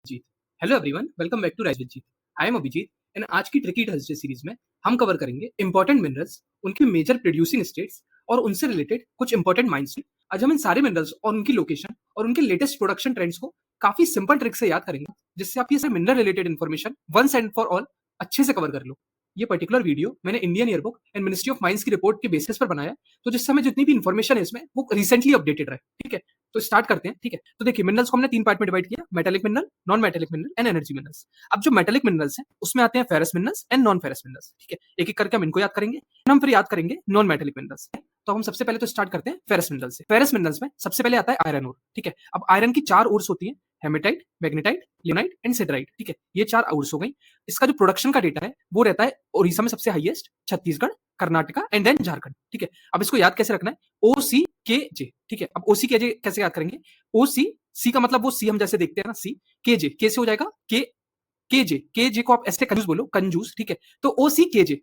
Jeet. Hello everyone, welcome back to rise with Jeet. I am Abhijeet and आज की tricky Thursday series में हम cover करेंगे इंपॉर्टेंट मिनरल्स, उनके मेजर प्रोड्यूसिंग स्टेट्स और उनसे रिलेटेड कुछ इंपॉर्टेंट माइंड्स। आज हम इन सारे मिनरल्स और उनकी लोकेशन और उनके लेटेस्ट प्रोडक्शन ट्रेंड्स को काफी सिंपल ट्रिक से याद करेंगे, जिससे आप ये सब mineral related information once and for all अच्छे से कवर कर लो। ये पर्टिकुलर वीडियो मैंने Indian yearbook and ministry of mines की रिपोर्ट के बेसिस पर बनाया है, तो जिससे हमें जितनी भी इन्फॉर्मेशन है इसमें वो रिसेंटली अपडेटेड रहे। ठीक है, तो स्टार्ट करते हैं। ठीक है, तो देखिए मिनरल्स को हमने 3 पार्ट में डिवाइड किया: metallic mineral, non metallic mineral and energy minerals. अब जो मेटालिक मिनरल्स हैं उसमें आते हैं ferrous minerals and non ferrous minerals. ठीक है, एक एक करके हम इनको याद करेंगे, हम फिर याद करेंगे नॉन मेटालिक मिनरल्स। तो हम सबसे पहले तो स्टार्ट करते हैं फेरस मिनरल्स से। फेरस मिनरल्स में सबसे पहले आता है आयरन ओर। ठीक है, अब आयरन की 4 ओर्स होती है: हेमेटाइट, मैग्नेटाइट, लियोनाइट एंड सिडराइट। ठीक है, ये 4 ओर्स हो गई। इसका जो प्रोडक्शन का डेटा है वो रहता है ओडिशा में सबसे highest, Chhattisgarh, Karnataka and then Jharkhand. ठीक है, अब इसको याद कैसे रखना है? ओ सी के जे। ठीक है, अब ओ सी के जे कैसे याद करेंगे? ओ सी का मतलब वो सी हम जैसे देखते हैं ना, सी के से हो जाएगा के जे को आप ऐसे कंजूस बोलो, कंजूस। ठीक है, तो ओ सी के जे।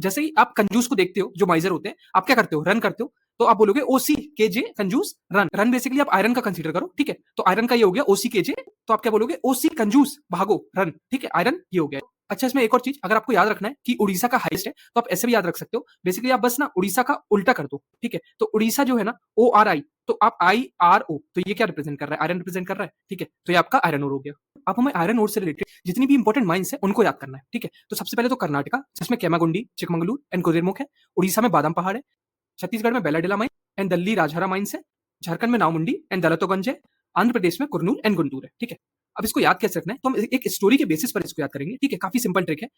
जैसे ही आप कंजूस को देखते हो, जो माइजर होते हैं, आप क्या करते हो? रन करते हो, तो आप बोलोगे ओ सी के जे कंजूस रन। रन बेसिकली आप आयरन का कंसीडर करो। ठीक है, तो आयरन का ये हो गया ओ सी के जे, तो आप क्या बोलोगे? ओ सी कंजूस भागो रन। ठीक है, आयरन ये हो गया। अच्छा, इसमें एक और चीज अगर आपको याद रखना है कि उड़ीसा का हाईएस्ट है, तो आप ऐसे भी याद रख सकते हो। बेसिकली आप बस ना उड़ीसा का उल्टा कर दो। ठीक है, तो उड़ीसा जो है ना, ओ आर आई, तो आप आई आर ओ, तो ये क्या रिप्रेजेंट कर रहा है? आयरन रिप्रेजेंट कर रहा है। ठीक है, तो ये आपका आयरन ओर हो गया। अब हमें आयरन ओर से रिलेटेड जितनी भी इंपॉर्टेंट माइंस है उनको याद करना है। ठीक है, तो सबसे पहले तो कर्नाटका, जिसमें केमागुंडी, चिकमंगलूर एंड कुद्रेमुख है। उड़ीसा में बादाम पहाड़ है। छत्तीसगढ़ में Bailadila mine and Dalli Rajhara mines है। झारखंड में नावमुंडी एंड दलतोगंज है। आंध्र प्रदेश में कुरनूल एंड गुंटूर है। ठीक है, अब इसको याद कैसे रखना है? तो हम एक स्टोरी के बेसिस पर इसको याद करेंगे। ठीक है, काफी सिंपल ट्रिक है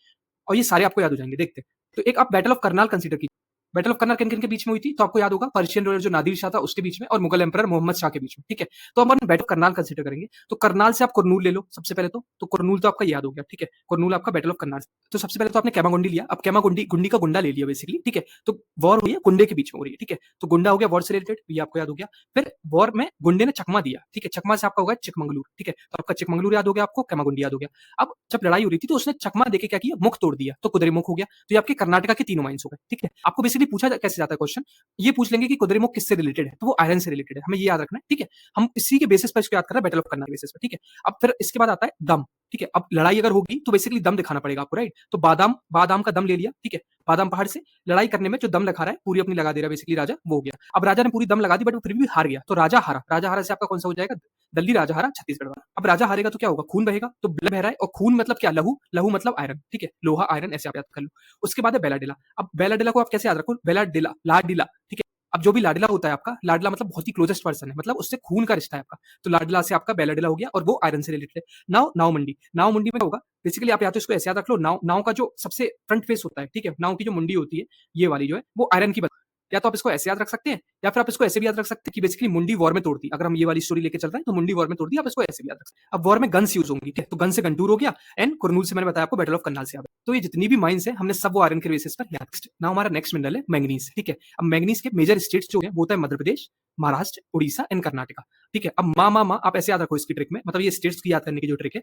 और ये सारे आपको याद हो जाएंगे। देखते हैं, तो एक आप बैटल ऑफ करनाल कंसीडर कीजिए। बैटल ऑफ करनाल किन किन के बीच में हुई थी? तो आपको याद होगा, पर्शियन रूलर जो नादिर शाह था उसके बीच में और मुगल एम्परर मोहम्मद शाह के बीच में। ठीक है, तो हम बैटल ऑफ करनाल कंसीडर करेंगे। तो करनाल से आप कुरनूल ले लो सबसे पहले। तो कुरनूल तो आपका याद हो गया। ठीक है, कुरनूल आपका बैटल ऑफ करनाल। तो सबसे पहले तो आपने केमागुंडी लिया। अब केमागुंडी गुंडी का गुंडा ले लिया बेसिकली। ठीक है, तो वॉर हुई है गुंडे के बीच में हो रही है। ठीक है, तो गुंडा हो गया वॉर से रिलेटेड, ये आपको याद हो गया। फिर वॉर में गुंडे ने चकमा दिया। ठीक है, चकमा से आपका होगा चिकमंगलूर। ठीक है, तो आपका चिकमंगलूर याद हो गया, आपको केमागुंडी याद हो गया। अब जब लड़ाई हो रही थी तो उसने चकमा देके क्या किया? मुख तोड़ दिया, तो कुद्रेमुख हो गया। तो ये आपके कर्नाटका के तीनों माइंस हो गए। ठीक है, आपको बेसिकली पूछा कैसे जाता है क्वेश्चन, ये पूछ लेंगे कि कुद्रेमुख किससे रिलेटेड है, तो वो आयरन से रिलेटेड है, हमें ये याद रखना है। ठीक है, हम इसी के बेसिस पर इसको याद कर रहे हैं, बैटल ऑफ करनाल के बेसिस पर। ठीक है, अब फिर इसके बाद आता है दम। ठीक है, अब लड़ाई अगर होगी तो बेसिकली दम दिखाना पड़ेगा आपको, राइट? तो बादाम बादाम का दम ले लिया। ठीक है, बादाम पहाड़ से लड़ाई करने में जो दम लगा रहा है, पूरी अपनी लगा दे रहा है बेसिकली राजा, वो हो गया। अब राजा ने पूरी दम लगा दी बट वो फिर भी हार गया, तो राजा हारा। राजा हारा से आपका कौन सा हो जाएगा? दल्ली राजा हारा, छत्तीसगढ़ वाला। अब राजा हारेगा तो क्या होगा? खून बहेगा, तो ब्लड बह रहा है, और खून मतलब क्या? लहू। लहू मतलब आयरन। ठीक है, लोहा आयरन, ऐसे आप याद कर लो। उसके बाद है बेलाडेला। अब बेलाडेला को आप कैसे याद रखो? बेलाडेला, लाडीला। ठीक है, अब जो भी लाडला होता है आपका, लाडला मतलब बहुत ही क्लोजेस्ट पर्सन है, मतलब उससे खून का रिश्ता है आपका, तो लाडला से आपका बेलाडेला हो गया और वो आयरन से रिलेटेड है। नाव नाव मंडी, नाव मंडी में क्या होगा? बेसिकली आप या तो इसको ऐसे याद रख लो, नाव नाव का जो सबसे फ्रंट फेस होता है, ठीक है, नाव की जो मुंडी होती है, ये वाली जो है वो आयरन की या तो आप इसको ऐसे याद रख सकते हैं, या फिर आप इसको ऐसे भी याद रख सकते हैं कि बेसिकली मुंडी वॉर में तोड़ती। अगर हम ये वाली स्टोरी लेके चल रहे हैं तो मुंडी वॉर में तोड़ती, आप इसको ऐसे भी याद रख सकते हैं। अब वॉर में गन्स यूज होंगी, ठीक है, तो गन से गंटूर हो गया एंड कुरनूल से मैंने बताया आपको बैटल ऑफ करनाल से याद है। तो ये जितनी भी माइंस है हमने सब वो आयरन के बेसिस पर याद। ना हमारा नेक्स्ट मिनरल है मैंगनीज। ठीक है, अब मैंगनीज के मेजर स्टेट्स जो है वो होता है मध्य प्रदेश, महाराष्ट्र, उड़ीसा एंड कर्नाटका। ठीक है, अब माँ आप ऐसे याद रखो इसकी ट्रिक में, मतलब ये स्टेट्स की याद करने की जो ट्रिक है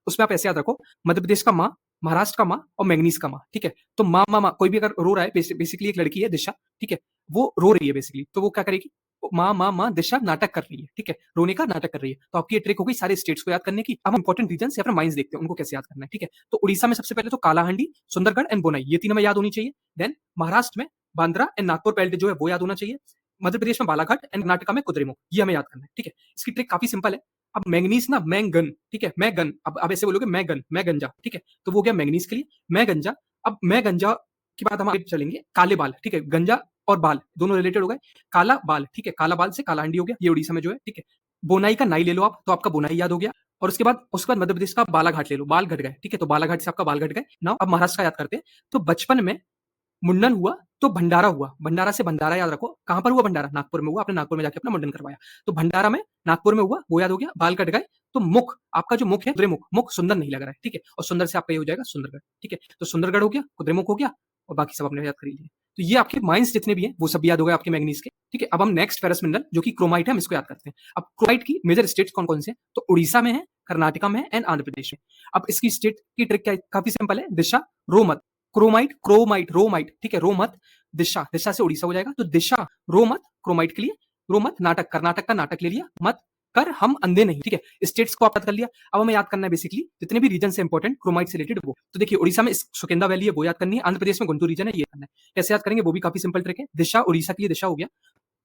उसमें आप ऐसे याद रखो: मध्य प्रदेश का माँ, महाराष्ट्र का माँ और मैंगनीज का माँ। ठीक है, तो माँ कोई भी अगर रो रहा है, बेसिकली एक लड़की है दिशा, ठीक है, वो रो रही है बेसिकली, तो वो क्या करेगी? माँ दिशा नाटक कर रही है। ठीक है, रोने का नाटक कर रही है। तो आपकी ये ट्रिक हो गई सारे स्टेट्स को याद करने की। अब हम इंपॉर्टेंट रीजन या फिर माइंस देखते हैं, उनको कैसे याद करना है। ठीक है, तो उड़ीसा में सबसे पहले तो कालाहांडी, सुंदरगढ़ एंड बोनाई, ये तीन हमें याद होनी चाहिए। देन महाराष्ट्र में बांद्रा एंड नागपुर बेल्ट जो है वो याद होना चाहिए। मध्य प्रदेश में बालाघाट एंड कर्नाटका में कुद्रेमुख, ये हमें याद करना है। ठीक है, इसकी ट्रिक काफी सिंपल है। अब मैंगनीज ना, मैंगन। ठीक है, मैंगन, अब ऐसे बोलोगे मैंगन, मैंगंजा। ठीक है, तो वो हो गया मैंगनीज के लिए, मैंगंजा। अब मैंगंजा के बाद हम आगे चलेंगे काले बाल। ठीक है, गंजा और बाल दोनों रिलेटेड हो गए। काला बाल, ठीक है, काला बाल से कालाहांडी हो गया, ये उड़ीसा में जो है। ठीक है, बोनाई का नाई ले लो आप, तो आपका बोनाई याद हो गया। और उसके बाद मध्य प्रदेश का बालाघाट ले लो, बाल घट गए। ठीक है, तो बालाघाट से आपका बाल घट गए ना। अब महाराष्ट्र का याद करते हैं, तो बचपन में मुंडन हुआ तो भंडारा हुआ, भंडारा से भंडारा याद रखो। कहां पर हुआ भंडारा? नागपुर में हुआ, आपने नागपुर में जाके अपना मुंडन करवाया, तो भंडारा में नागपुर में हुआ, वो याद हो गया। बाल कट गए, तो मुख, आपका जो मुख है कुद्रेमुख, मुख सुंदर नहीं लग रहा है। ठीक है, और सुंदर से आपका ये हो जाएगा सुंदरगढ़। ठीक है, तो सुंदरगढ़ हो गया, कुद्रेमुख हो गया, और बाकी सब आपने याद कर लिए। तो ये आपके माइंस जितने भी हैं वो सब याद हो गए आपके मैंगनीज के। ठीक है, अब हम नेक्स्ट फेरस मिनरल जो कि क्रोमाइट है, हम इसको याद करते हैं। अब क्रोमाइट की मेजर स्टेट्स कौन कौन से? तो उड़ीसा में है, कर्नाटका में है एंड आंध्र प्रदेश में। अब इसकी स्टेट की ट्रिक क्या है? काफी सिंपल है, दिशा रोमत, क्रोमाइट क्रोमाइट रोमाइट। ठीक है, रोमत दिशा, दिशा से उड़ीसा हो जाएगा, तो दिशा रोमत क्रोमाइट के लिए। रोमत नाटक, कर्नाटक का नाटक ले लिया, मत कर हम अंधे नहीं, ठीक है? स्टेट्स को आप याद कर लिया। अब हमें याद करना है बेसिकली जितने भी रीजन से इंपॉर्टेंट क्रोमाइट से रिलेटेड वो। तो देखिए उड़ीसा में सुकिंदा वैली है, वो याद करनी है। आंध्र प्रदेश में गुंटूर रीजन है, ये करना है। कैसे याद करेंगे वो भी काफी सिंपल ट्रिक है। दिशा उड़ीसा के लिए दिशा हो गया,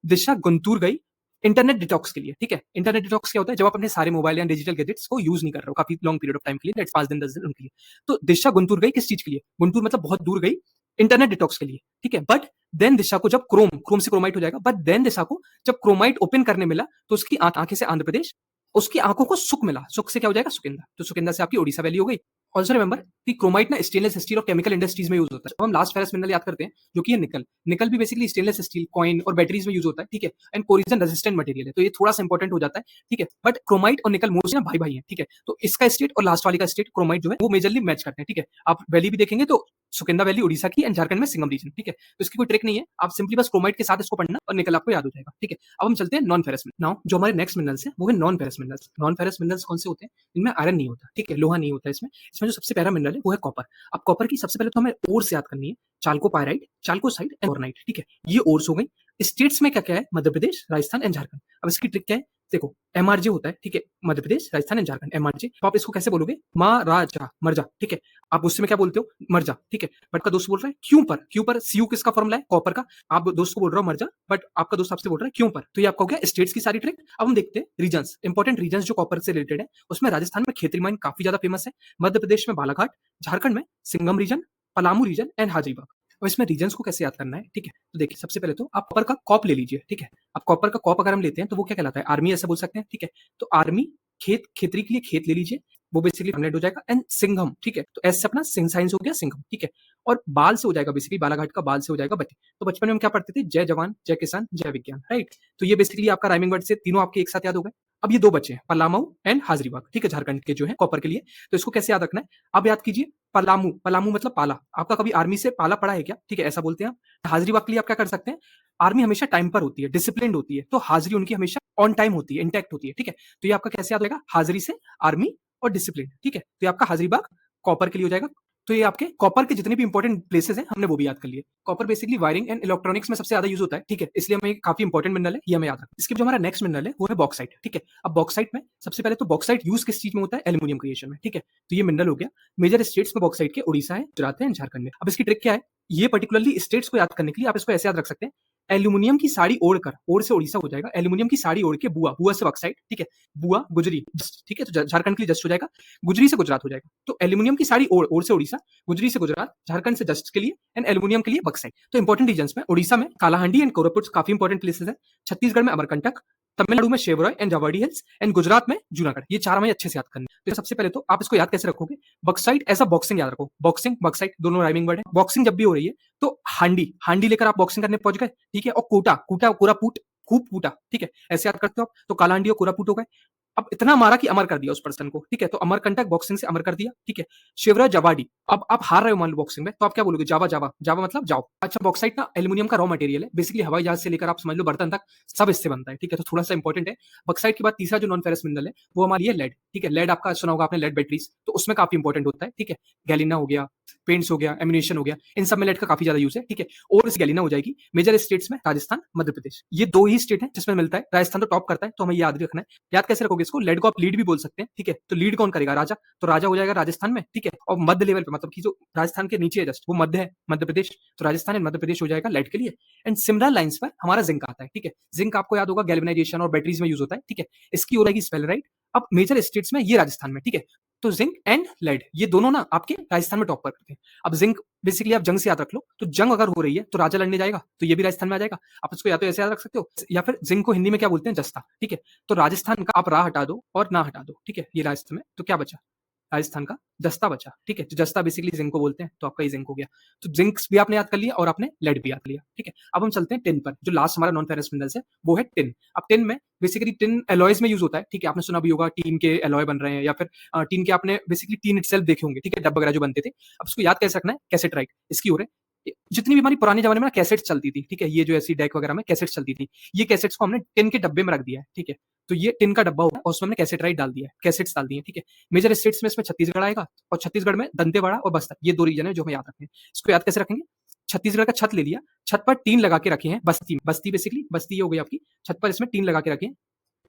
दिशा गुंटूर गई इंटरनेट डिटॉक्स के लिए, ठीक है? इंटरनेट डिटॉक्स क्या होता है? जब आप अपने सारे मोबाइल या डिजिटल गैजेट्स को यूज नहीं कर रहे हो काफी लॉन्ग पीरियड ऑफ टाइम के लिए, लेट्स 5 दिन 10 दिन उनके लिए। तो दिशा गुंटूर गई किस चीज के लिए? गुंटूर मतलब बहुत दूर गई इंटरनेट डिटॉक्स के लिए, ठीक है? बट देन दिशा को जब क्रोम से क्रोमाइट हो जाएगा, बट देन दिशा को जब क्रोमाइट ओपन करने मिला तो उसकी आंखें से आंध्र प्रदेश, उसकी आंखों को सुख मिला, सुख से क्या हो जाएगा? सुकिंदा। तो सुकिंदा से आपकी ओडिशा वैली हो गई। ऑल्सो रिमेंबर कि क्रोमाइट ना स्टेनलेस स्टील और केमिकल इंडस्ट्रीज में यूज होता है। अब हम लास्ट फेरस मिनरल याद करते हैं जो कि है निकल। निकल भी बेसिकली स्टेनलेस स्टील, कॉइन और बैटरीज में यूज होता है, ठीक है? एंड कोरिजन रेजिस्टेंट मटेरियल है, तो ये थोड़ा सा इंपॉर्टेंट हो जाता है, ठीक है? बट क्रोमाइट और निकल मोस्टली ना भाई भाई है, ठीक है? तो इसका स्टेट और लास्ट वाली का स्टेट क्रोमाइट जो है वो मेजरली मैच करते हैं, ठीक है? आप वैली भी देखेंगे तो सुकिंदा वैली उड़ीसा की एंड झारखंड में सिंगम रीजन, ठीक है? तो इसकी कोई ट्रिक नहीं है, आप सिंपली बस क्रोमाइट के साथ इसको पढ़ना और निकल आपको याद हो जाएगा, ठीक है? अब हम चलते हैं नॉन फेरस मिनरल। नाउ जो हमारे नेक्स्ट मिनरल्स है वो है non ferrous minerals. Non ferrous minerals कौन से होते हैं? इनमें आयरन नहीं होता, ठीक है? लोहा नहीं होता इसमें। इसमें जो सबसे पहला मिनरल है वो है कॉपर। अब कॉपर की सबसे पहले तो हमें ओर से याद करनी है, चाल्कोपाइराइट, चाल्कोसाइट एंड बोरनाइट, ठीक है? ये ओर्स हो गई। स्टेट्स में क्या-क्या है? मध्य प्रदेश, राजस्थान एंड झारखंड। अब इसकी ट्रिक क्या है? देखो एमआरजे होता है, ठीक है? मध्य प्रदेश, राजस्थान एंड झारखंड एमआरजे। तो आप इसको कैसे बोलोगे? महाराजा, मरजा, ठीक है? आप गुस्से में क्या बोलते हो? मरजा, ठीक है? बट का दोस्त बोल रहा है क्यों पर? क्यों पर सीयू किसका फॉर्मूला है? कॉपर का। आप दोस्त को बोल रहे हो मरजा, बट आपका दोस्त आपसे बोल रहा है क्यों पर। तो ये आपका हो गया स्टेट्स की सारी ट्रिक। अब हम देखते हैं रीजन्स, इंपॉर्टेंट रीजन्स जो कॉपर से रिलेटेड है। उसमें राजस्थान में खेतरी माइन काफी ज्यादा फेमस है, मध्य प्रदेश में बालाघाट, झारखंड में Singhbhum region, Palamu region and हाजीबाग। अब इसमें रीजन्स को कैसे याद करना है, ठीक है? तो देखिए सबसे पहले तो आप कॉपर का कॉप ले लीजिए, ठीक है? अब कॉपर का कॉप अगर हम लेते हैं तो वो क्या कहलाता है? आर्मी ऐसा बोल सकते हैं, ठीक है? तो आर्मी खेतरी के लिए खेत ले लीजिए, वो बेसिकली फॉर्मुलेट हो जाएगा। एंड सिंघम, ठीक है? तो एस से अपना सिंह साइंस हो गया सिंघम, ठीक है? और बाल से हो जाएगा बेसिकली बालाघाट का बाल से हो जाएगा बत्ती। तो बचपन में हम क्या पढ़ते थे? जय जवान, जय किसान, जय विज्ञान, राइट? तो ये बेसिकली आपका राइमिंग वर्ड से तीनों आपके एक साथ याद हो गए। अब ये दो बचे हैं, पलामू एंड हाजरीबाग, ठीक है? झारखंड के जो है कॉपर के लिए। तो इसको कैसे याद रखना है? अब याद कीजिए पलामू, पलामू मतलब पाला। आपका कभी आर्मी से पाला पड़ा है क्या? ठीक है, ऐसा बोलते हैं आप। हाजरीबाग के लिए आप क्या कर सकते हैं? आर्मी हमेशा टाइम पर होती है, डिसिप्लिन्ड होती है, तो हाजिरी उनकी हमेशा ऑन टाइम होती है, इंटैक्ट होती है, ठीक है? तो ये आपका कैसे याद होगा? हाजिरी से आर्मी और डिसिप्लिन, ठीक है? तो ये आपका हाजरीबाग कॉपर के लिए हो जाएगा। तो ये आपके कॉपर के जितने भी इंपॉर्टेंट प्लेसेस हैं हमने वो भी याद कर लिए। Copper basically wiring and electronics में सबसे ज्यादा यूज होता है, ठीक है? इसलिए हमें काफी इंपॉर्टेंट मिनरल है, ये हमें याद रखना है। इसके जो हमारा नेक्स्ट मिनरल है वो है बॉक्साइट, ठीक है? अब बॉक्साइट में सबसे पहले तो बॉक्साइट यूज किस चीज में होता है? एल्यूमिनियम क्रिएशन में, ठीक है? तो ये मिनरल हो गया। मेजर स्टेट्स में बॉक्साइट के उड़ीसा है, गुजरात है, झारखंड में। अब इसकी ट्रिक क्या है? ये पर्टिकुलरली स्टेट्स को याद करने के लिए आप इसको ऐसे याद रख सकते हैं, एल्यूमिनियम की साड़ी ओढ़कर, ओढ़ से उड़ीसा हो जाएगा, एल्यूमिनियम की साड़ी ओढ़ के बुआ, बुआ से बॉक्साइट, ठीक है? बुआ गुजरी, ठीक है? तो झारखंड के लिए जस्ट हो जाएगा, गुजरी से गुजरात हो जाएगा। तो एल्यूमिनियम की साड़ी ओढ़, ओढ़ से उड़ीसा, गुजरी से गुजरात, झारखंड से जस्ट के लिए एंड एल्यूमिनियम के लिए बक्साइट। तो इंपॉर्टेंट रीजन्स में उड़ीसा में कालाहांडी एंड कोरापुट काफी इंपॉर्टेंट प्लेसेस है, छत्तीसगढ़ में अमरकंटक, तमिलनाडु में Shevaroy and Jawali hills and Gujarat में जूनागढ़। ये चार हमें अच्छे से याद करने हैं। तो सबसे पहले तो आप इसको याद कैसे रखोगे? बक्साइट ऐसा बॉक्सिंग याद रखो, बॉक्सिंग बक्साइट दोनों राइमिंग वर्ड है। बॉक्सिंग जब भी हो रही है तो हांडी, हांडी लेकर आप बॉक्सिंग करने पहुंच गए, ठीक है? और कोटा, कोटा कोरापुट, खूब पूटा, ठीक है? ऐसे याद करते हो आप। तो कालाहांडी और कोरापुट हो गए। अब इतना मारा कि अमर कर दिया उस पर्सन को, ठीक है? तो अमरकंटक बॉक्सिंग से अमर कर दिया, ठीक है? शिवराज जवाडी, अब आप हार रहे हो मान लो बॉक्सिंग में, तो आप क्या बोलोगे? जावा, जावा, जावा मतलब जाओ। अच्छा बॉक्साइट ना एल्यूमिनियम का रॉ मटेरियल है, बेसिकली हवाई जहाज से लेकर आप समझ लो बर्तन तक सब इससे बनता है, ठीक है? तो थोड़ा सा इंपॉर्टेंट है। बॉक्साइट के बाद तीसरा जो नॉन फेरस मिनरल है वो हमारी है लेड, ठीक है? लेड आपका सुना होगा आपने, लेड बैटरीज, तो उसमें काफी इंपॉर्टेंट होता है, ठीक है? गैलिना हो गया, पेंट्स हो गया, एम्यूनेशन हो गया, इन सब में लेड का काफी ज्यादा यूज है, ठीक है? और इस गैलिना हो जाएगी मेजर स्टेट्स में राजस्थान, मध्य प्रदेश, ये दो ही स्टेट है जिसमें मिलता है। राजस्थान तो टॉप करता है, तो हमें याद रखना है। याद कैसे रखोगे इसको? लेड को आप लीड भी बोल सकते हैं, ठीक है? तो लीड कौन करेगा? राजा, तो राजा हो जाएगा राजस्थान में, ठीक है? और मध्य लेवल पे मतलब कि जो राजस्थान के नीचे है जस्ट वो मध्य है, मध्य प्रदेश, तो राजस्थान एंड मध्य प्रदेश हो जाएगा लेड के लिए। एंड सिमिलर लाइंस पर हमारा जिंक आता है, ठीक है? जिंक आपको याद होगा गैल्वेनाइजेशन और बैटरीज में यूज होता है, ठीक है? इसकी हो जाएगी स्पेलराइट। अब मेजर स्टेट्स में ये राजस्थान में, ठीक है? तो जिंक एंड लेड ये दोनों ना आपके राजस्थान में टॉप पर करते हैं। अब जिंक बेसिकली आप जंग से याद रख लो, तो जंग अगर हो रही है तो राजा लड़ने जाएगा, तो ये भी राजस्थान में आ जाएगा। आप इसको या तो ऐसे याद रख सकते हो, या फिर जिंक को हिंदी में क्या बोलते हैं? जस्ता, ठीक है? तो राजस्थान का आप रा हटा दो और ना हटा दो, ठीक है? ये राजस्थान में तो क्या बचा? राजस्थान का जस्ता बचा, ठीक है? तो जस्ता बेसिकली जिंक को बोलते हैं, तो आपका ये जिंक हो गया। तो जिंक भी आपने याद कर लिया और आपने लेड भी याद कर लिया, ठीक है? अब हम चलते हैं टिन पर, जो लास्ट हमारा नॉन फेरस मिनरल्स है वो है टिन। अब टिन में बेसिकली टिन एलॉयज में यूज होता है, ठीक है? आपने सुना भी होगा टीन के एलॉय बन रहे हैं, या फिर टीन के आपने बेसिकली टीन इटसेल्फ देखे होंगे, ठीक है? डब्बा वगैरह जो बनते थे। अब इसको याद कैसे रखना है? कैसेट राइट इसकी हो रही है। जितनी भी हमारी पुराने जमाने में ना कैसेट्स चलती थी, ठीक है? ये जो ऐसी डेक वगैरह में कैसेट्स चलती थी, ये कैसेट्स को हमने टिन के डब्बे में रख दिया है, ठीक है? तो ये टिन का डब्बा होगा और उसमें हमने कैसेट राइट डाल दिया है, कैसेट्स डाल दिए हैं, ठीक है? मेजर स्टेट्स में इसमें छत्तीसगढ़ आएगा, और छत्तीसगढ़ में दंतेवाड़ा और बस्तर, ये दो रीजन है जो हमें याद रखने हैं। इसको याद कैसे रखेंगे? छत्तीसगढ़ का छत ले लिया, छत पर टीन लगा के रखे हैं, बस्ती, बस्ती बेसिकली बस्ती हो गई आपकी, छत पर इसमें टीन लगा के रखे हैं,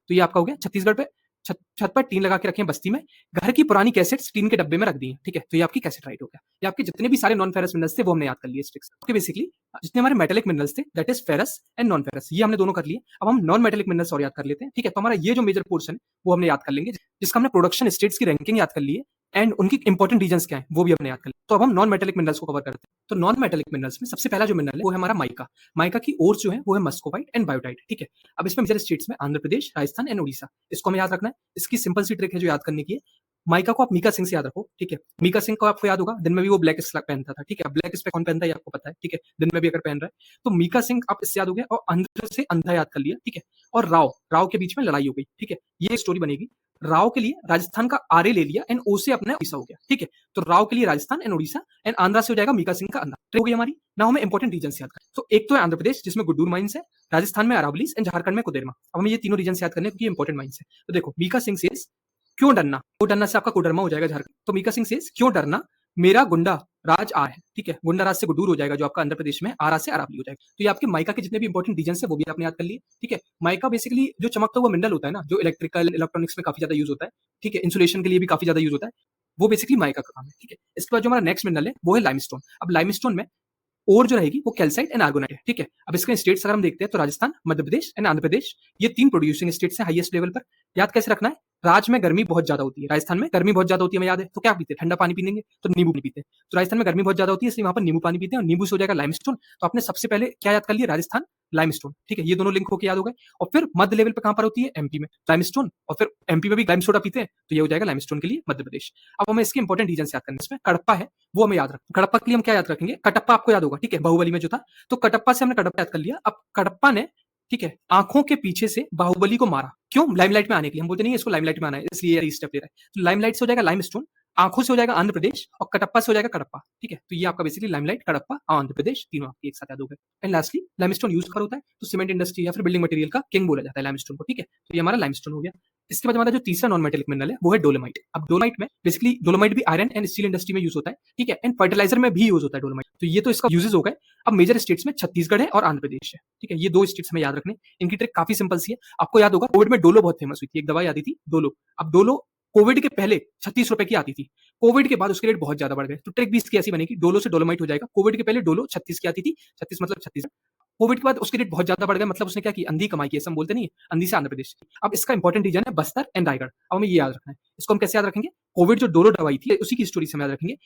तो ये आपका हो गया छत्तीसगढ़ पे छत पर टीन लगा के रखे हैं बस्ती में, घर की पुरानी कैसेट्स टीन के डब्बे में रख दी हैं, ठीक है, तो ये आपकी कैसेट राइट हो गया। ये आपके जितने भी सारे नॉन फेरस मिनरल्स थे वो हमने याद कर लिए इस ट्रिक से। ओके, बेसिकली जितने हमारे मेटेलिक मिनरल्स थे that is ferrous and non ferrous, ये हमने दोनों कर लिए। अब हम नॉन मेटेलिक मिनरल्स और याद कर लेते हैं, ठीक है। तो हमारा ये जो मेजर पोर्शन है वो हमने याद कर लेंगे, जिसका हमने प्रोडक्शन स्टेट्स की रैंकिंग याद कर ली है एंड उनकी इंपॉर्टेंट रीजंस क्या है वो भी हमने याद कर लिया। तो अब हम नॉन मेटेलिक मिनरल्स को कवर करते हैं। तो नॉन मेटेलिक मिनरल्स में सबसे पहला जो मिनरल है वो है हमारा माइका। माइका की ओर जो है वो है मस्कोवाइट एंड बायोटाइट, ठीक है। अब इसमें मेजर स्टेट्स में आंध्र प्रदेश, राजस्थान एंड उड़ीसा, इसको हमें याद रखना है। इसकी सिंपल सी ट्रिक है जो याद करने की है। माइका को आप मीका सिंह से याद रखो, ठीक है। मीका सिंह को आपको याद होगा दिन में भी वो ब्लैक स्लैक पहनता था, ठीक है। ब्लैक स्पेक कौन पहनता है आपको पता है, ठीक है, दिन में भी अगर पहन रहा है तो मीका सिंह आप इससे याद हो गया, और आंध्र से अंधा याद कर लिया, ठीक है। और राव, राव के बीच में लड़ाई हो गई, ठीक है, ये स्टोरी बनेगी। राव के लिए राजस्थान का आरे ले लिया एंड ओ से अपना उड़ीसा हो गया, ठीक है। तो राव के लिए राजस्थान एंड उड़ीसा एंड आंध्रा से हो जाएगा मीका सिंह का अंधा। तो हो गई हमारी। ना हमें इंपॉर्टेंट रीजन याद करें, तो एक तो है आंध्र प्रदेश जिसमें गुड्डूर माइंस है, राजस्थान में अरावलीज एंड झारखंड में कुदेरमा। अब हमें ये तीनों रीजन याद करने क्योंकि इंपॉर्टेंट माइंस है। तो देखो मीका सिंह से क्यों डरना, वो डरना से आपका कोडरमा हो जाएगा झारखंड। तो मीका सिंह से क्यों डरना, मेरा गुंडा राज आ है, ठीक है। गुंडा राज से गुडूर हो जाएगा जो आपका आंध्र प्रदेश में, आरा से अरावली हो जाएगा। तो ये आपके माइका के जितने भी इंपॉर्टेंट रीजन है वो भी आपने याद कर लिए, ठीक है। माइका बेसिकली जो चमकता हुआ मिनरल होता है ना, जो इलेक्ट्रिकल इलेक्ट्रॉनिक्स में काफी ज्यादा यूज होता है, ठीक है, इंसुलेशन के लिए भी काफी ज्यादा यूज होता है, वो बेसिकली माइका का काम है, ठीक है। इसके बाद जो हमारा नेक्स्ट मिनरल है वो है लाइमस्टोन। अब लाइमस्टोन में और जो रहेगी वो कैल्साइट एंड आर्गोनाइट है, ठीक है। अब इसके स्टेट्स अगर हम देखते हैं तो राजस्थान, मध्य प्रदेश एंड आंध्र प्रदेश, ये तीन प्रोड्यूसिंग स्टेट्स हैं हाईएस्ट लेवल पर। याद कैसे रखना है, राज्य में गर्मी बहुत ज्यादा होती है, राजस्थान में गर्मी बहुत ज्यादा होती है, हमें याद है, तो क्या पीते हैं, ठंडा पानी पीएंगे तो नींबू पानी पीते हैं। तो राजस्थान में गर्मी बहुत ज्यादा होती है इसलिए वहां पर नींबू पानी पीते हैं, और नींबू से हो जाएगा लाइमस्टोन। तो आपने सबसे पहले क्या याद कर लिया, राजस्थान लाइमस्टोन, ठीक है, ये दोनों लिंक होकर याद हो गए। और फिर मध्य लेवल पर कहां पर होती है, एमपी में लाइमस्टोन, और फिर एमपी में भी लाइम सोडा पीते हैं, तो ये हो जाएगा लाइमस्टोन के लिए मध्य प्रदेश। अब हमें इसके इंपॉर्टेंट रीजन याद करने, इसमें कड़प्पा है वो हमें याद रखना। कड़प्पा के लिए हम क्या याद रखेंगे, कटप्पा आपको याद होगा, ठीक है, बाहुबली में जो था, तो कटप्पा से हमने कटप्पा याद कर लिया। अब कटप्पा ने, ठीक है, आंखों के पीछे से बाहुबली को मारा, क्यों, लाइमलाइट में आने के लिए। हम बोलते नहीं इसको लाइमलाइट में आना है इसलिए ये स्टेप ले रहा है। तो लाइमलाइट से हो जाएगा लाइमस्टोन, आंखों से हो जाएगा आंध्र प्रदेश, और कटप्पा से हो जाएगा कड़प्पा, ठीक है। तो ये आपका बेसिकली लाइमलाइट, कड़प्पा, आंध्र प्रदेश, तीनों आपके एक साथ याद हो गए। एंड लास्टली लाइमस्टोन यूज कर होता है तो सीमेंट इंडस्ट्री या फिर बिल्डिंग मटेरियल का किंग बोला जाता है लाइमस्टोन को, ठीक है। तो ये हमारा लाइमस्टोन हो गया। इसके बाद हमारा जो तीसरा नॉन मेटेलिक मिनरल है वो है डोलोमाइट। अब डोलोमाइट में बेसिकली डोलोमाइट भी आयरन एंड स्टील इंडस्ट्री में यूज होता है, ठीक है, एंड फर्टिलाइजर में भी यूज होता है डोलोमाइट। तो ये तो इसका यूजेस हो गए। अब मेजर स्टेट्स में छत्तीसगढ़ है और आंध्र प्रदेश है, ठीक है, ये दो स्टेट्स हमें याद रखने। इनकी ट्रिक काफी सिंपल सी है, आपको याद होगा कोविड में डोलो बहुत फेमस हुई थी, एक दवाई आती थी डोलो। अब डोलो कोविड के पहले 36 रुपए की आती थी, कोविड के बाद उसके रेट बहुत ज्यादा बढ़ गए। तो ट्रिक भी इसकी ऐसी बनेगी, डोलो से डोलोमाइट हो जाएगा। कोविड के पहले डोलो 36 की आती थी, 36 मतलब 36, कोविड के बाद उसके रेट बहुत ज्यादा बढ़ गए, मतलब उसने क्या की, अंधी कमाई की, ऐसा हम बोलते नहीं है, अंधी से आंध्र प्रदेश। अब इसका इंपॉर्टेंट रीजन है बस्तर एंड रायगढ़। अब हमें ये याद रखना है, इसको हम कैसे याद रखेंगे, कोविड जो डोलो दवाई थी उसी की स्टोरी से हम याद रखेंगे।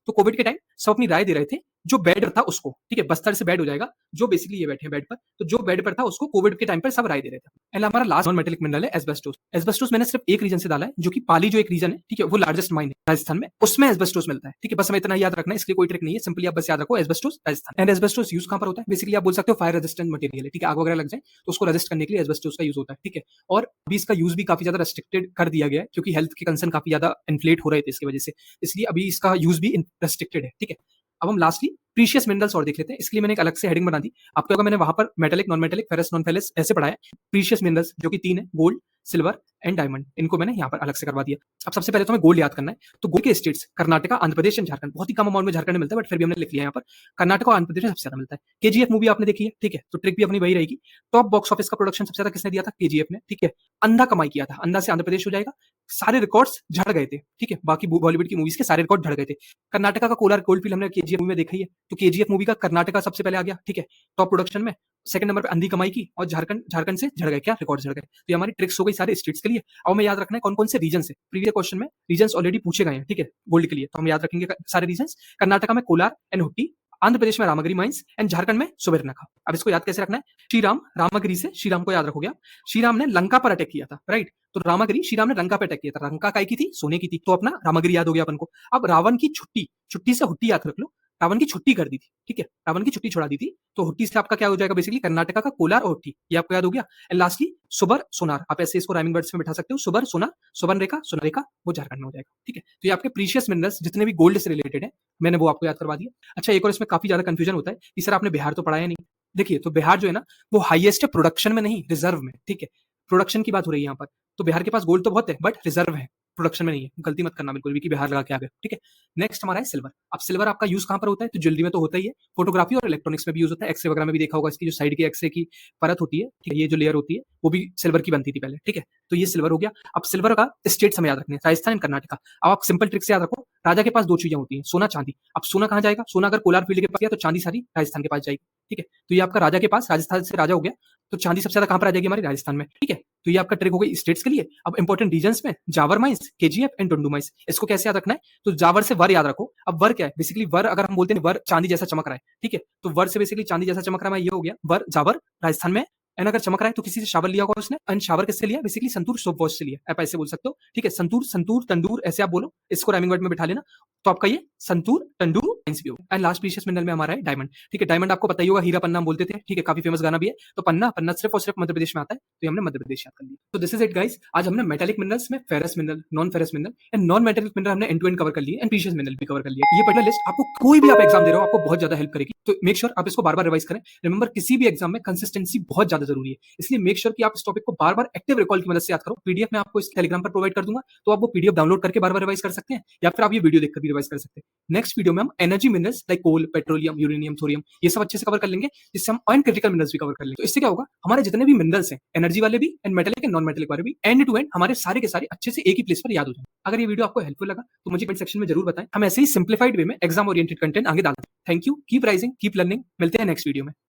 तो कोविड के टाइम सब अपनी राय दे रहे थे, जो बेड पर था उसको, ठीक है, बस्तर से बेड हो जाएगा, जो बेसिकली ये बैठे हैं बेड पर, तो जो बेड पर था उसको कोविड के टाइम पर सब राय दे रहे थे। एंड हमारा लास्ट नॉन मेटेलिक मिनरल है एस्बेस्टोस। एस्बेस्टोस मैंने सिर्फ एक रीजन से डाला है, जो कि पाली जो एक रीजन है, ठीक है, वो लार्जेस्ट माइन है राजस्थान में, उसमें एस्बेस्टोस मिलता है, ठीक है। बस हमें इतना याद रखना है, इसलिए कोई ट्रिक नहीं है, सिंपली आप बस याद रखो asbestos Rajasthan. And asbestos use कहां पर होता है, बेसिकली आप बोल सकते हो फायर रेजिस्टेंट मटेरियल है, ठीक है, आग वगैरह लग जाए तो उसको रेजिस्ट करने के लिए एस्बेस्टोस का यूज होता है, ठीक है। और अभी इसका यूज भी काफी ज्यादा रेस्ट्रिक्टेड कर दिया गया है क्योंकि हेल्थ के कंसर्न काफी ज्यादा इन्फ्लेट हो रहे थे इसकी वजह से, इसलिए अभी इसका यूज भी रेस्ट्रिक्टेड है, ठीक है। अब हम लास्टली प्रीशियस मिनरल्स और देख लेते हैं, इसके लिए मैंने एक अलग से हेडिंग बना दी। आपको होगा मैंने वहां पर metallic, non metallic, ferrous, non ferrous ऐसे पढ़ाया। प्रीशियस मिनरल्स जो कि तीन है, गोल्ड, सिल्वर एंड डायमंड, इनको मैंने यहाँ पर अलग से करवा दिया। अब सबसे पहले तो हमें गोल्ड याद करना है, तो गोल्ड के स्टेट्स कर्नाटका, आंध्र प्रदेश एंड झारखंड, बहुत ही कम अमाउंट में झारखंड में मिलता है, बट फिर भी हमने लिख लिया यहाँ पर कर्नाटका और आंध्र प्रदेश में सबसे ज्यादा मिलता है। केजीएफ मूवी आपने देखी है, ठीक है, तो ट्रिक भी अपनी वही रहेगी। टॉप बॉक्स ऑफिस का प्रोडक्शन सबसे ज्यादा किसने दिया था, केजीएफ ने, ठीक है। अंधा कमाई किया था, अंधा से आंध्र प्रदेश हो जाएगा, सारे रिकॉर्ड्स झड़ गए थे, ठीक है, बाकी बॉलीवुड की मूवीज के सारे रिकॉर्ड झड़ गए थे। कर्नाटका का कोलार गोल्ड फील्ड हमने केजीएफ मूवी में देखा ही है, तो केजीएफ मूवी का कर्नाटका सबसे पहले आ गया, ठीक है, टॉप प्रोडक्शन में। सेकंड नंबर पे अंधी कमाई की, और झारखंड, झारखंड से झड़ गए, क्या रिकॉर्ड झड़ गए। तो ये हमारी ट्रिक्स हो गई सारे स्टेट्स के लिए। अब हमें याद रखना है कौन कौन से रीजन है, प्रीवियस क्वेश्चन में रीजन ऑलरेडी पूछे गए हैं, ठीक है, गोल्ड के लिए, तो हम याद रखेंगे सारे रीजन। कर्नाटका में कोलार एंड हुट्टी, आंध्र प्रदेश में रामागिरी माइंस एंड झारखंड में सुबर्णखा। अब इसको याद कैसे रखना है, श्रीराम, रामागिरी से श्रीराम को याद रखोगे आप। श्रीराम ने लंका पर अटैक किया था, राइट, तो रामागिरी, श्रीराम ने लंका पर अटैक किया था, लंका काय की थी, सोने की थी, तो अपना रामागिरी याद हो गया अपन को। अब रावण की छुट्टी, छुट्टी से हुट्टी याद रख लो, रावण की छुट्टी कर दी थी, ठीक है, रावण की छुट्टी छुड़ा दी थी, तो हुट्टी से आपका क्या हो जाएगा, बेसिकली कर्नाटका का कोलार और हुट्टी, ये आपको याद हो गया। एंड लास्टली सुबर सोनार, आप ऐसे इसको राइमिंग वर्ड्स में बिठा सकते हो, सुबर सोना, सुबर्ण रेखा, सोना रेखा, वो झारखंड में हो जाएगा, ठीक है। तो ये आपके प्रीशियस मिनरल्स जितने भी गोल्ड से रिलेटेड है मैंने वो आपको याद करवा दिया। अच्छा, एक और इसमें काफी ज्यादा कंफ्यूजन होता है कि सर आपने बिहार तो पढ़ाया नहीं। देखिए, तो बिहार जो है ना वो हाईएस्ट है प्रोडक्शन में नहीं, रिजर्व में, ठीक है, प्रोडक्शन की बात हो रही है यहाँ पर। तो बिहार के पास गोल्ड तो बहुत है बट रिजर्व है, प्रोडक्शन में नहीं है, गलती मत करना बिल्कुल भी कि बिहार लगा के आ गए, ठीक है। नेक्स्ट हमारा है सिल्वर। अब सिल्वर आपका यूज कहाँ पर होता है, तो ज्वेलरी में तो होता ही है, फोटोग्राफी और इलेक्ट्रॉनिक्स में भी यूज होता है, एक्सरे वगैरह में भी देखा होगा, इसकी जो साइड की एक्सरे की परत होती है, ठीक है, ये जो लेयर होती है वो भी सिल्वर की बनती थी पहले, ठीक है। तो ये सिल्वर हो गया। अब सिल्वर का स्टेट हमें याद रखने हैं, राजस्थान एंड कर्नाटका। अब आप सिंपल ट्रिक से याद रखो, राजा के पास दो चीजें होती हैं, सोना चांदी। अब सोना कहाँ जाएगा, सोना अगर कोलार फील्ड के पास गया तो चांदी सारी राजस्थान के पास जाएगी, ठीक है। तो ये आपका राजा के पास, राजस्थान से राजा हो गया, तो चांदी सबसे ज्यादा कहां पर आ जाएगी, हमारे राजस्थान में, ठीक है। तो ये आपका ट्रिक हो गई स्टेट्स के लिए। अब इंपॉर्टेंट रीजन्स में Zawar mines, KGF and Tundu mines, इसको कैसे याद रखना है, तो जावर से वर याद रखो। अब वर क्या है, बेसिकली वर अगर हम बोलते हैं वर चांदी जैसा चमक रहा है, ठीक है, तो वर से बेसिकली चांदी जैसा चमक रहा है, ये हो गया वर, जावर राजस्थान में। एंड अगर चमक रहा है तो किसी से शावर लिया होगा उसने, एंड शावर किससे लिया, बेसिकली संतूर सोप वॉश से लिया, आप ऐसे बोल सकते हो, ठीक है। संतूर, संतूर, तंदूर, ऐसे आप बोलो, इसको राइमिंग वर्ड में बिठा लेना, तो आपका ये संतूर तंदूर माइंस भी होगा। एंड लास्ट प्रीशियस मिनरल में हमारा है डायमंड, ठीक है। डायमंड आपको पता ही होगा, हीरा पन्ना हम बोलते थे, ठीक है, काफी फेमस गाना भी है। तो पन्ना, पन्ना सिर्फ और सिर्फ मध्य प्रदेश में आता है, तो हमने मध्य प्रदेश याद कर लिया। तो दिस इज इट गाइस, आज हमने मेटालिक मिनरल्स में ferrous mineral, non ferrous mineral and non metallic mineral हमने एंड टू एंड कवर कर लिए, एंड प्रीशियस मिनरल भी कवर कर लिया। ये पर्टिकुलर लिस्ट आपको कोई भी आप एग्जाम दे रहे हो, आपको बहुत ज्यादा हेल्प करेगी, तो मेक श्योर आप इसको बार बार रिवाइज करें। रिमेंबर, किसी भी एग्जाम में कंसिस्टेंसी बहुत ज्यादा जरूरी है, इसलिए मेक श्योर कि आप इस टॉपिक को बार बार एक्टिव रिकॉल की मदद से याद करो। पीडीएफ में आपको इस टेलीग्राम पर प्रोवाइड कर दूंगा, तो आप वो पीडीएफ डाउनलोड करके बार बार रिवाइज कर सकते हैं, या फिर आप ये वीडियो देखकर भी रिवाइज कर सकते हैं। नेक्स्ट वीडियो में हम एनर्जी मिनरल्स लाइक कोल, पेट्रोलियम, यूरेनियम, थोरियम, ये सब अच्छे से कवर कर लेंगे, जिससे हम अयन क्रिटिकल मिनरल्स भी कवर कर लेंगे। तो इससे क्या होगा, हमारे जितने भी मिनरल्स हैं, एनर्जी वाले भी and metallic and non metallic वाले भी, एंड टू एंड हमारे सारे के सारे अच्छे से एक ही प्लेस पर याद हो जाएंगे। अगर ये वीडियो आपको हेल्पफुल लगा तो मुझे कमेंट सेक्शन में जरूर बताएं, हम ऐसे ही सिंप्लीफाइड वे में एग्जाम ओरिएंटेड कंटेंट आगे डालते हैं। Thank you, keep rising, keep learning, मिलते हैं नेक्स्ट वीडियो में।